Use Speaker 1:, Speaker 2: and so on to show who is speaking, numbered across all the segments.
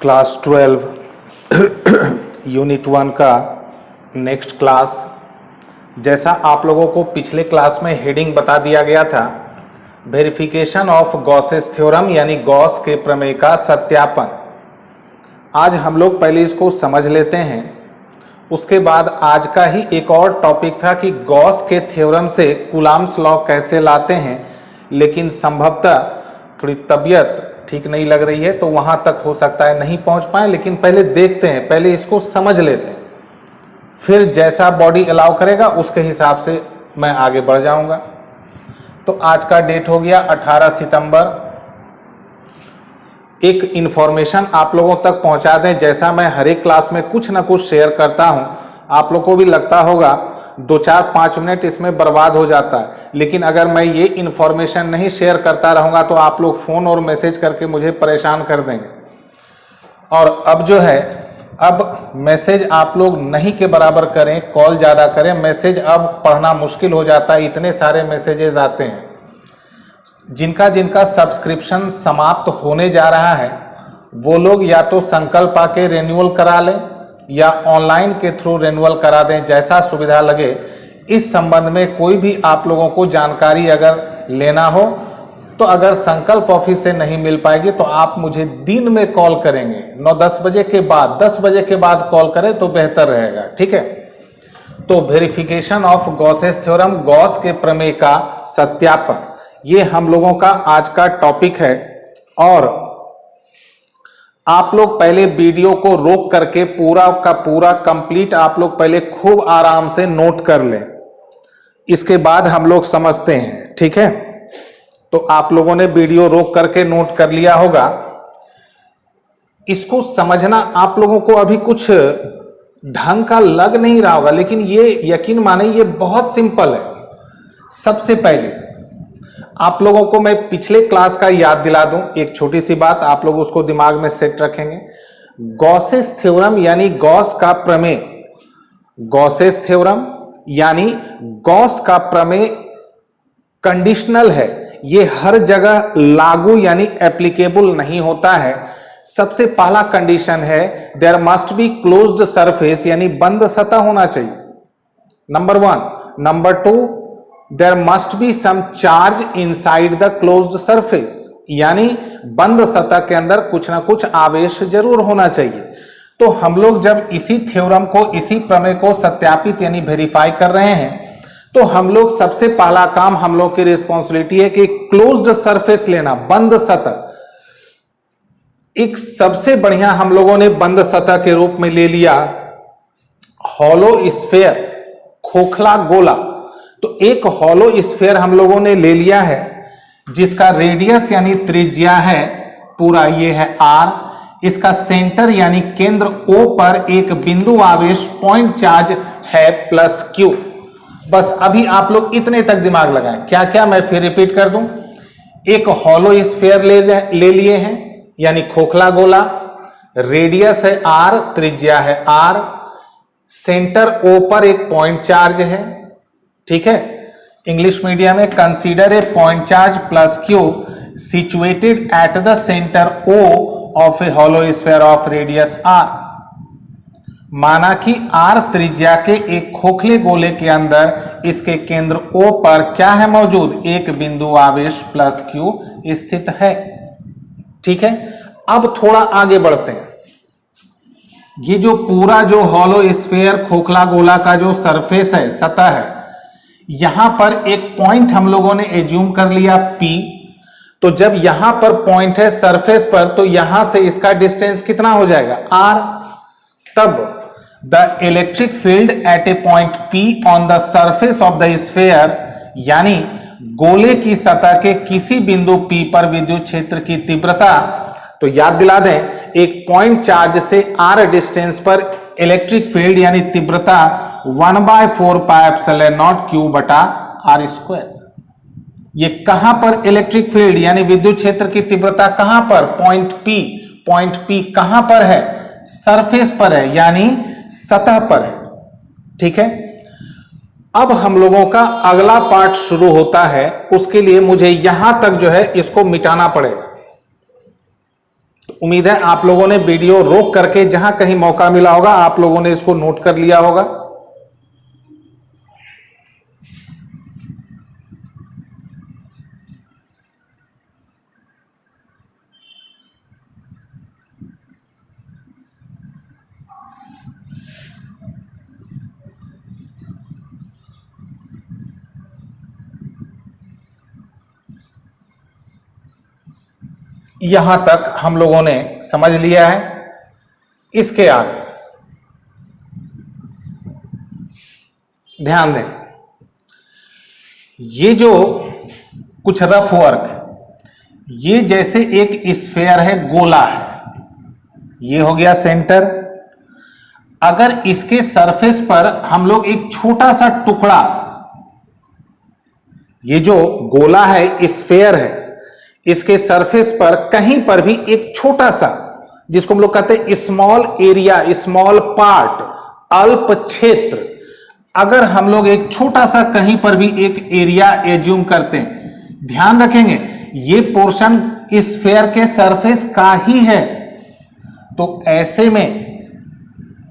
Speaker 1: Class 12 unit 1 का next class. जैसा आप लोगों को पिछले क्लास में हेडिंग बता दिया गया था, वेरिफिकेशन ऑफ गॉसेस थ्योरम यानी गॉस के प्रमेय का सत्यापन। आज हम लोग पहले इसको समझ लेते हैं, उसके बाद आज का ही एक और टॉपिक था कि गॉस के थ्योरम से कूलॉम्स लॉ कैसे लाते हैं, लेकिन संभवतः थोड़ी तबीयत ठीक नहीं लग रही है तो वहां तक हो सकता है नहीं पहुंच पाए, लेकिन पहले देखते हैं, पहले इसको समझ लेते हैं, फिर जैसा बॉडी अलाउ करेगा उसके हिसाब से मैं आगे बढ़ जाऊंगा। तो आज का डेट हो गया 18 सितंबर। एक इंफॉर्मेशन आप लोगों तक पहुंचा दें, जैसा मैं हर एक क्लास में कुछ ना कुछ शेयर करता हूं, आप लोग को भी लगता होगा 2-4-5 मिनट इसमें बर्बाद हो जाता है, लेकिन अगर मैं ये इंफॉर्मेशन नहीं शेयर करता रहूंगा तो आप लोग फोन और मैसेज करके मुझे परेशान कर देंगे। और अब जो है, अब मैसेज आप लोग नहीं के बराबर करें, कॉल ज्यादा करें। मैसेज अब पढ़ना मुश्किल हो जाता है, इतने सारे मैसेजेस आते हैं। जिनका जिनका सब्सक्रिप्शन समाप्त होने जा रहा है वो लोग या तो संकल्प आके रिन्यूअल करा लें या ऑनलाइन के थ्रू रिन्यूअल करा दें, जैसा सुविधा लगे। इस संबंध में कोई भी आप लोगों को जानकारी अगर लेना हो तो अगर संकल्प ऑफिस से नहीं मिल पाएगी तो आप मुझे दिन में कॉल करेंगे, 9-10 बजे के बाद, 10 बजे के बाद कॉल करें तो बेहतर रहेगा, ठीक है। तो verification of Gauss's theorem, Gauss के प्रमेय का सत्यापन, ये हम लोगों का आज का टॉपिक है। और आप लोग पहले वीडियो को रोक करके पूरा का पूरा कंप्लीट आप लोग पहले खूब आराम से नोट कर लें, इसके बाद हम लोग समझते हैं, ठीक है। तो आप लोगों ने वीडियो रोक करके नोट कर लिया होगा। इसको समझना आप लोगों को अभी कुछ ढंग का लग नहीं रहा होगा, लेकिन ये यकीन माने ये बहुत सिंपल है। सबसे पहले आप लोगों को मैं पिछले क्लास का याद दिला दूं, एक छोटी सी बात, आप लोग उसको दिमाग में सेट रखेंगे। गॉसेस थ्योरम यानी गॉस का प्रमेय, गॉसेस थ्योरम यानी गॉस का प्रमेय कंडीशनल है, ये हर जगह लागू यानी एप्लीकेबल नहीं होता है। सबसे पहला कंडीशन है there must be closed surface यानी बंद सतह होना चाहिए, number 1। Number 2, there must be some charge inside the closed surface यानी बंद सतह के अंदर कुछ ना कुछ आवेश जरूर होना चाहिए। तो हम लोग जब इसी थ्योरम को, इसी प्रमेय को सत्यापित यानी वेरीफाई कर रहे हैं, तो हम लोग सबसे पहला काम, हम लोग की रिस्पॉन्सिबिलिटी है कि क्लोज्ड सरफेस लेना, बंद सतह। एक सबसे बढ़िया हम लोगों ने बंद सतह के रूप में ले लिया हॉलो स्फीयर, खोखला गोला। तो एक हॉलो स्फीयर हम लोगों ने ले लिया है जिसका रेडियस यानी त्रिज्या है पूरा, ये है r। इसका सेंटर यानी केंद्र O पर एक बिंदु आवेश पॉइंट चार्ज है +q। बस अभी आप लोग इतने तक दिमाग लगाएं। क्या क्या मैं फिर रिपीट कर दूं। एक हॉलो स्फीयर ले लिए हैं यानी खोखला गोला, रेडियस है r, त्रिज्या है r, सेंटर O पर एक पॉइंट चार्ज है, ठीक है। इंग्लिश मीडियम में consider a point charge +q situated at the centre O of A hollow sphere of radius r। माना कि r त्रिज्या के एक खोखले गोले के अंदर इसके केंद्र O पर क्या है मौजूद, एक बिंदु आवेश +q स्थित है, ठीक है। अब थोड़ा आगे बढ़ते हैं। ये जो पूरा जो हॉलो स्फीयर खोखला गोला का जो सरफेस है, सतह है, यहां पर एक पॉइंट हम लोगों ने एज्यूम कर लिया P। तो जब यहां पर पॉइंट है सरफेस पर, तो यहां से इसका डिस्टेंस कितना हो जाएगा, R। तब the electric field at A point P on the surface of the sphere यानी गोले की सतह के किसी बिंदु P पर विद्युत क्षेत्र की तीव्रता, तो याद दिला दें, एक पॉइंट चार्ज से r डिस्टेंस पर इलेक्ट्रिक फील्ड यानी तीव्रता 1/4πε0 q/r²। ये कहां पर इलेक्ट्रिक फील्ड यानी विद्युत क्षेत्र की तीव्रता कहां पर, पॉइंट P। पॉइंट P कहां पर है, सरफेस पर है यानी सतह पर है, ठीक है। अब हम लोगों का अगला पार्ट शुरू होता है, उसके लिए मुझे यहां तक जो है इसको मिटाना पड़ेगा। तो उम्मीद है आप लोगों ने वीडियो रोक करके जहां कहीं मौका मिला होगा आप लोगों ने इसको नोट कर लिया होगा। यहां तक हम लोगों ने समझ लिया है। इसके आगे ध्यान दें, ये जो कुछ रफ वर्क है, ये जैसे एक स्फेयर है, गोला है, ये हो गया सेंटर। अगर इसके सरफेस पर हम लोग एक छोटा सा टुकड़ा, ये जो गोला है, स्फेयर है, इसके सरफेस पर कहीं पर भी एक छोटा सा, जिसको हम लोग कहते हैं स्मॉल एरिया, स्मॉल पार्ट, अल्प क्षेत्र, अगर हम लोग एक छोटा सा कहीं पर भी एक एरिया एज्यूम करते हैं, ध्यान रखेंगे ये पोर्शन स्फेयर के सरफेस का ही है। तो ऐसे में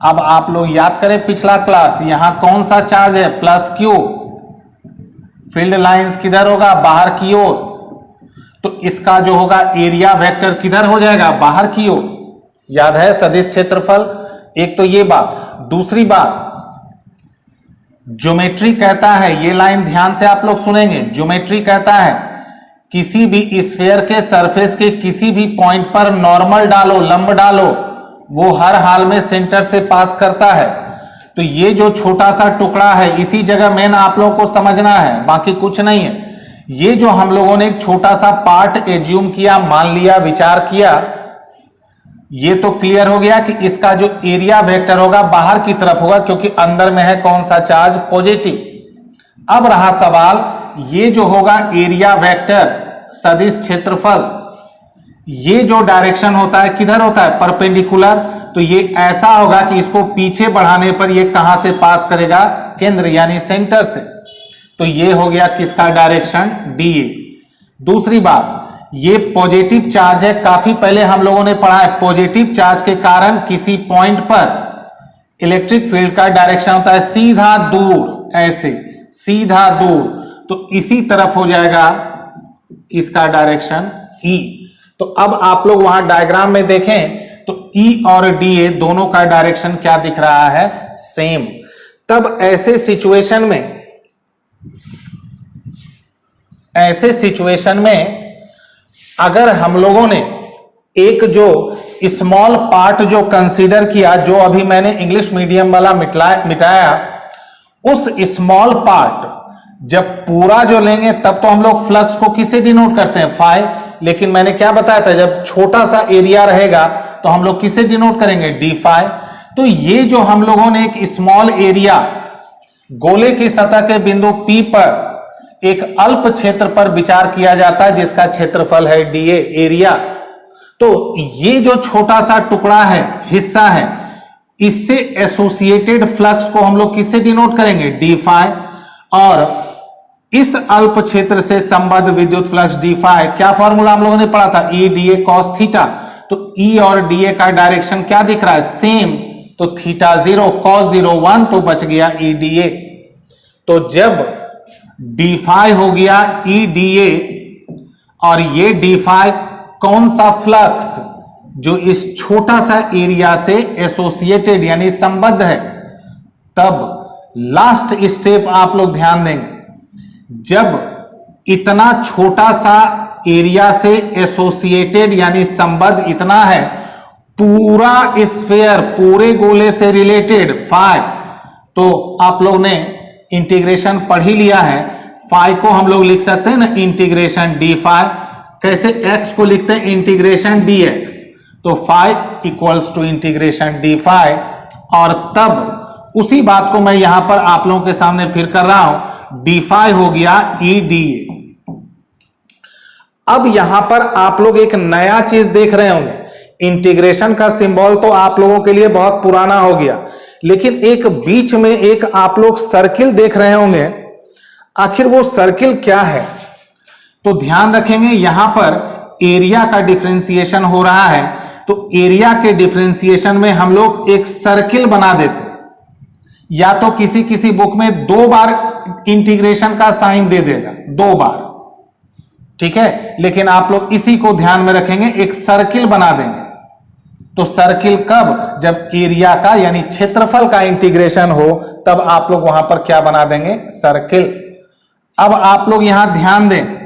Speaker 1: अब आप लोग याद करें पिछला क्लास, यहां कौन सा चार्ज है, प्लस क्यू, फील्ड लाइंस किधर होगा, बाहर की ओर, तो इसका जो होगा एरिया वेक्टर किधर हो जाएगा, बाहर की ओर। याद है सदिश क्षेत्रफल। एक तो ये बात। दूसरी बात, ज्योमेट्री कहता है, ये लाइन ध्यान से आप लोग सुनेंगे, ज्योमेट्री कहता है किसी भी स्फीयर के सरफेस के किसी भी पॉइंट पर नॉर्मल डालो, लंब डालो, वो हर हाल में सेंटर से पास करता है। तो ये जो छोटा सा टुकड़ा है, इसी जगह मेन आप लोगों को समझना है, बाकी कुछ नहीं है। ये जो हम लोगों ने एक छोटा सा पार्ट एज्यूम किया, मान लिया, विचार किया, ये तो क्लियर हो गया कि इसका जो एरिया वेक्टर होगा बाहर की तरफ होगा, क्योंकि अंदर में है कौन सा चार्ज, पॉजिटिव। अब रहा सवाल, ये जो होगा एरिया वेक्टर सदिश क्षेत्रफल, ये जो डायरेक्शन होता है किधर होता है, परपेंडिकुलर। तो ये ऐसा होगा कि इसको पीछे बढ़ाने पर ये कहां से पास करेगा, केंद्र यानी सेंटर से। तो ये हो गया किसका डायरेक्शन, डीए। दूसरी बात, ये पॉजिटिव चार्ज है, काफी पहले हम लोगों ने पढ़ा है, पॉजिटिव चार्ज के कारण किसी पॉइंट पर इलेक्ट्रिक फील्ड का डायरेक्शन होता है सीधा दूर, ऐसे सीधा दूर। तो इसी तरफ हो जाएगा किसका डायरेक्शन, ई। तो अब आप लोग वहां डायग्राम में देखें तो ई और डीए दोनों का डायरेक्शन क्या दिख रहा है, सेम। तब ऐसे सिचुएशन में अगर हम लोगों ने एक जो स्मॉल पार्ट जो कंसीडर किया, जो अभी मैंने इंग्लिश मीडियम वाला मिटाया, उस स्मॉल पार्ट जब पूरा जो लेंगे तब तो हम लोग फ्लक्स को किसे डिनोट करते हैं, फाई। लेकिन मैंने क्या बताया था, जब छोटा सा एरिया रहेगा तो हम लोग किसे डिनोट करेंगे, डी फाई। तो ये जो हम लोगों ने एक स्मॉल एरिया गोले की सतह के बिंदु P पर एक अल्प क्षेत्र पर विचार किया जाता है, जिसका क्षेत्रफल है डीए, एरिया। तो ये जो छोटा सा टुकड़ा है, हिस्सा है, इससे एसोसिएटेड फ्लक्स को हम लोग किससे डिनोट करेंगे, डी फाई। और इस अल्प क्षेत्र से संबद्ध विद्युत फ्लक्स डी फाई, क्या फॉर्मूला हम लोगों ने पढ़ा था, ई डीए कॉस थीटा। तो ई और डीए का डायरेक्शन क्या दिख रहा है, सेम। तो थीटा 0 कॉस 0 1, तो बच गया ई डीए। तो जब डी फाई हो गया ई डीए, और ये डी फाई कौन सा फ्लक्स, जो इस छोटा सा एरिया से एसोसिएटेड यानी संबद्ध है। तब लास्ट स्टेप आप लोग ध्यान देंगे, जब इतना छोटा सा एरिया से एसोसिएटेड यानी संबद्ध इतना है, पूरा स्फीयर, पूरे गोले से रिलेटेड फाई, तो आप लोग ने इंटीग्रेशन पढ़ ही लिया है। फाई को हम लोग लिख सकते हैं ना, इंटीग्रेशन डी फाई। कैसे, एक्स को लिखते हैं इंटीग्रेशन डी एक्स। तो phi equals to integration D phi. और तब उसी बात को मैं यहां पर आप लोगों के सामने फिर कर रहा हूं, डी फाई हो गया ई डी ए। अब यहां पर आप लोग एक नया चीज देख रहे होंगे, इंटीग्रेशन का सिंबल तो आप लोगों के लिए बहुत पुराना हो गया, लेकिन एक बीच में एक आप लोग सर्किल देख रहे होंगे। आखिर वो सर्किल क्या है, तो ध्यान रखेंगे यहां पर एरिया का डिफरेंशिएशन हो रहा है, तो एरिया के डिफरेंशिएशन में हम लोग एक सर्किल बना देते, या तो किसी किसी बुक में 2 बार इंटीग्रेशन का साइन दे देगा, 2 बार, ठीक है, लेकिन आप लोग इसी को ध्यान में रखेंगे, एक सर्किल बना देंगे। तो सर्किल कब? जब एरिया का यानी क्षेत्रफल का इंटीग्रेशन हो, तब आप लोग वहां पर क्या बना देंगे? सर्किल। अब आप लोग यहां ध्यान दें,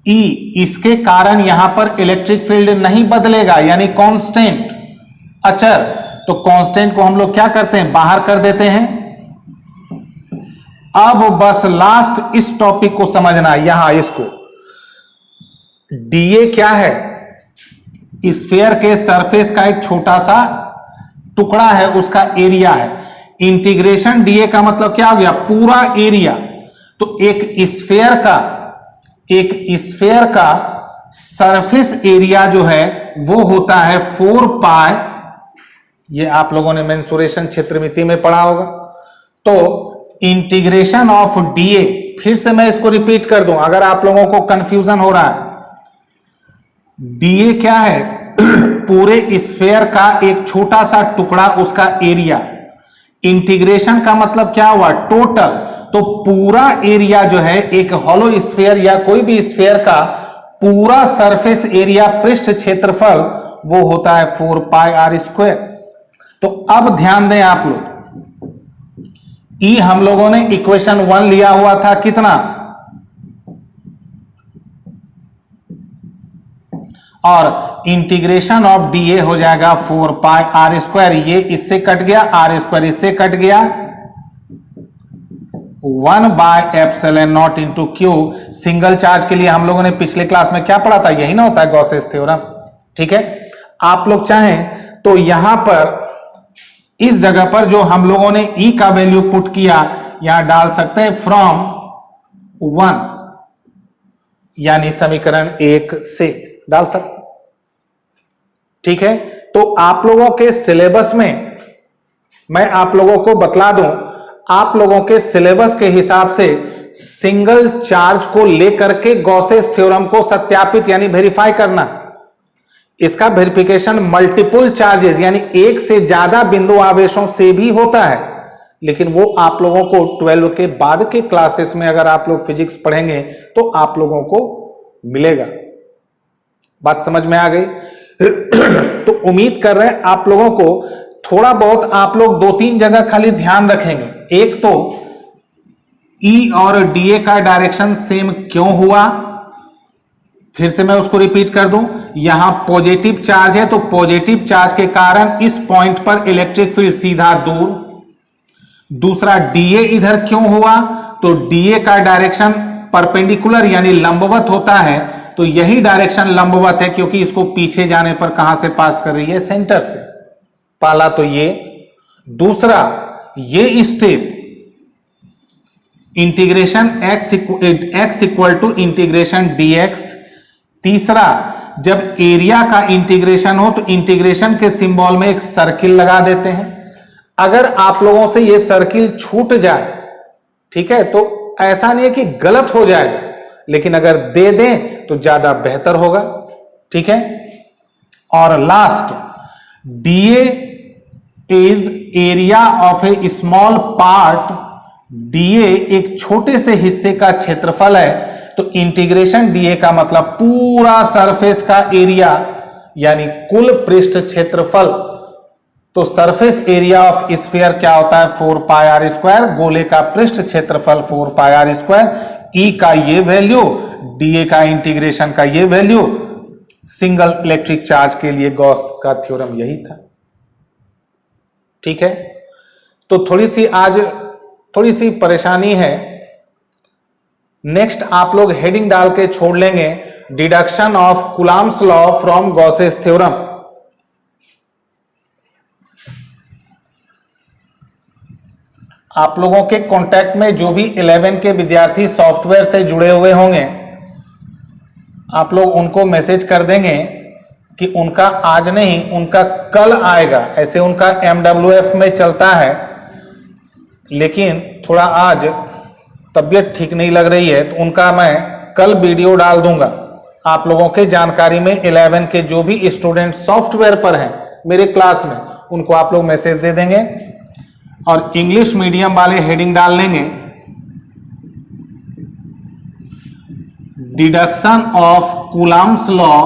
Speaker 1: ई, इसके कारण यहां पर इलेक्ट्रिक फील्ड नहीं बदलेगा, यानी कांस्टेंट, अचर। तो कांस्टेंट को हम लोग क्या करते हैं? बाहर कर देते हैं। अब बस लास्ट इस टॉपिक को समझना, यहां इसको, डीए क्या है? स्फीयर के सरफेस का एक छोटा सा टुकड़ा है, उसका एरिया है। इंटीग्रेशन डीए का मतलब क्या हो गया? पूरा एरिया। तो एक स्फीयर का सरफेस एरिया जो है वो होता है 4 पाई, ये आप लोगों ने मेंसुरेशन क्षेत्रमिति में पढ़ा होगा। तो इंटीग्रेशन ऑफ डीए, फिर से मैं इसको रिपीट कर दूं अगर आप लोगों को कंफ्यूजन हो रहा है। डीए क्या है? पूरे स्फीयर का एक छोटा सा टुकड़ा, उसका एरिया। इंटीग्रेशन का मतलब क्या हुआ? टोटल। तो पूरा एरिया जो है एक हॉलो स्फीयर या कोई भी स्फीयर का पूरा सरफेस एरिया, पृष्ठ क्षेत्रफल, वो होता है 4 पाई आर स्क्वायर। तो अब ध्यान दें आप लोग, ई हम लोगों ने इक्वेशन 1 लिया हुआ था, कितना? और इंटीग्रेशन ऑफ डीए हो जाएगा 4 पाई आर स्क्वायर। ये इससे कट गया, आर स्क्वायर इससे कट गया, 1 by epsilon not into Q. Single charge के लिए हम लोगों ने पिछले क्लास में क्या पढ़ा था? यही ना होता है गॉसेस थ्योरम, ठीक है। आप लोग चाहें तो यहां पर इस जगह पर जो हम लोगों ने ई का वैल्यू पुट किया, यहां डाल सकते हैं फ्रॉम 1, यानी समीकरण 1 से डाल सकते, ठीक है। तो आप लोगों के सिलेबस में, मैं आप लोगों को बतला दूं, आप लोगों के सिलेबस के हिसाब से सिंगल चार्ज को लेकर के गॉसेस थ्योरम को सत्यापित यानी वेरीफाई करना। इसका वेरिफिकेशन मल्टीपल चार्जेस यानी एक से ज्यादा बिंदु आवेशों से भी होता है, लेकिन वो आप लोगों को 12 के बाद के क्लासेस में अगर आप लोग फिजिक्स पढ़ेंगे तो आप लोगों को मिलेगा। बात समझ में आ गई? तो उम्मीद कर रहे हैं आप लोगों को थोड़ा बहुत आप लोग 2-3 जगह खाली ध्यान रखेंगे। एक तो ई और डीए का डायरेक्शन सेम क्यों हुआ, फिर से मैं उसको रिपीट कर दूं। यहां पॉजिटिव चार्ज है, तो पॉजिटिव चार्ज के कारण इस पॉइंट पर इलेक्ट्रिक फील्ड सीधा दूर। दूसरा, डीए इधर क्यों हुआ, तो डीए का डायरेक्शन परपेंडिकुलर यानी लंबवत होता है, तो यही डायरेक्शन लंबवत है क्योंकि इसको पीछे जाने पर कहां से पास कर रही है? सेंटर से। पहला तो ये। दूसरा, ये step integration x equal to integration dx। तीसरा, जब एरिया का इंटीग्रेशन हो तो इंटीग्रेशन के सिंबल में एक सर्किल लगा देते हैं। अगर आप लोगों से ये सर्किल छूट जाए, ठीक है, तो ऐसा नहीं है कि गलत हो जाएगा, लेकिन अगर दे दें तो ज्यादा बेहतर होगा, ठीक है। और last, DA is area of A small part. DA एक छोटे से हिस्से का क्षेत्रफल है, तो इंटीग्रेशन डीए का मतलब पूरा सरफेस का एरिया यानी कुल पृष्ठ क्षेत्रफल। तो सरफेस एरिया ऑफ स्फीयर क्या होता है? 4 पाई आर स्क्वायर। गोले का पृष्ठ क्षेत्रफल 4 पाई आर स्क्वायर। ई का ये वैल्यू, डीए का इंटीग्रेशन का ये वैल्यू। सिंगल इलेक्ट्रिक चार्ज के लिए गॉस का थ्योरम यही था, ठीक है। तो थोड़ी सी परेशानी है। नेक्स्ट आप लोग हेडिंग डाल के छोड़ लेंगे, deduction of Coulomb's law from Gauss's theorem. आप लोगों के कांटेक्ट में जो भी 11 के विद्यार्थी सॉफ्टवेयर से जुड़े हुए होंगे, आप लोग उनको मैसेज कर देंगे कि उनका आज नहीं, उनका कल आएगा। ऐसे उनका MWF में चलता है, लेकिन थोड़ा आज तबीयत ठीक नहीं लग रही है, तो उनका मैं कल वीडियो डाल दूंगा, आप लोगों के जानकारी में 11 के जो भी स्टूडेंट सॉफ्टवेयर पर हैं मेरे क्लास में, उनको आप लोग मैसेज दे देंगे। और इंग्लिश मीडियम वाले हेडिंग डाल लेंगे deduction of Coulomb's law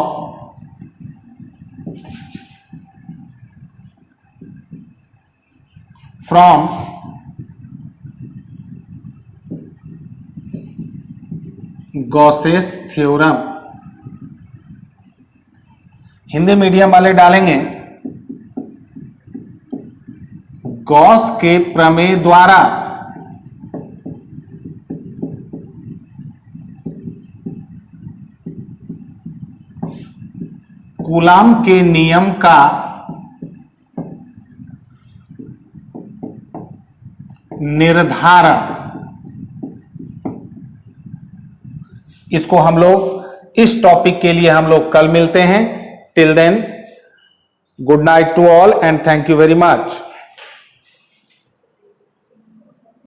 Speaker 1: from Gauss's theorem. Hindi medium वाले डालेंगे गॉस के प्रमेय द्वारा कूलाम के नियम का निर्धारण। इसको हम लोग इस टॉपिक के लिए हम लोग कल मिलते हैं। Till then, good night to all and thank you very much.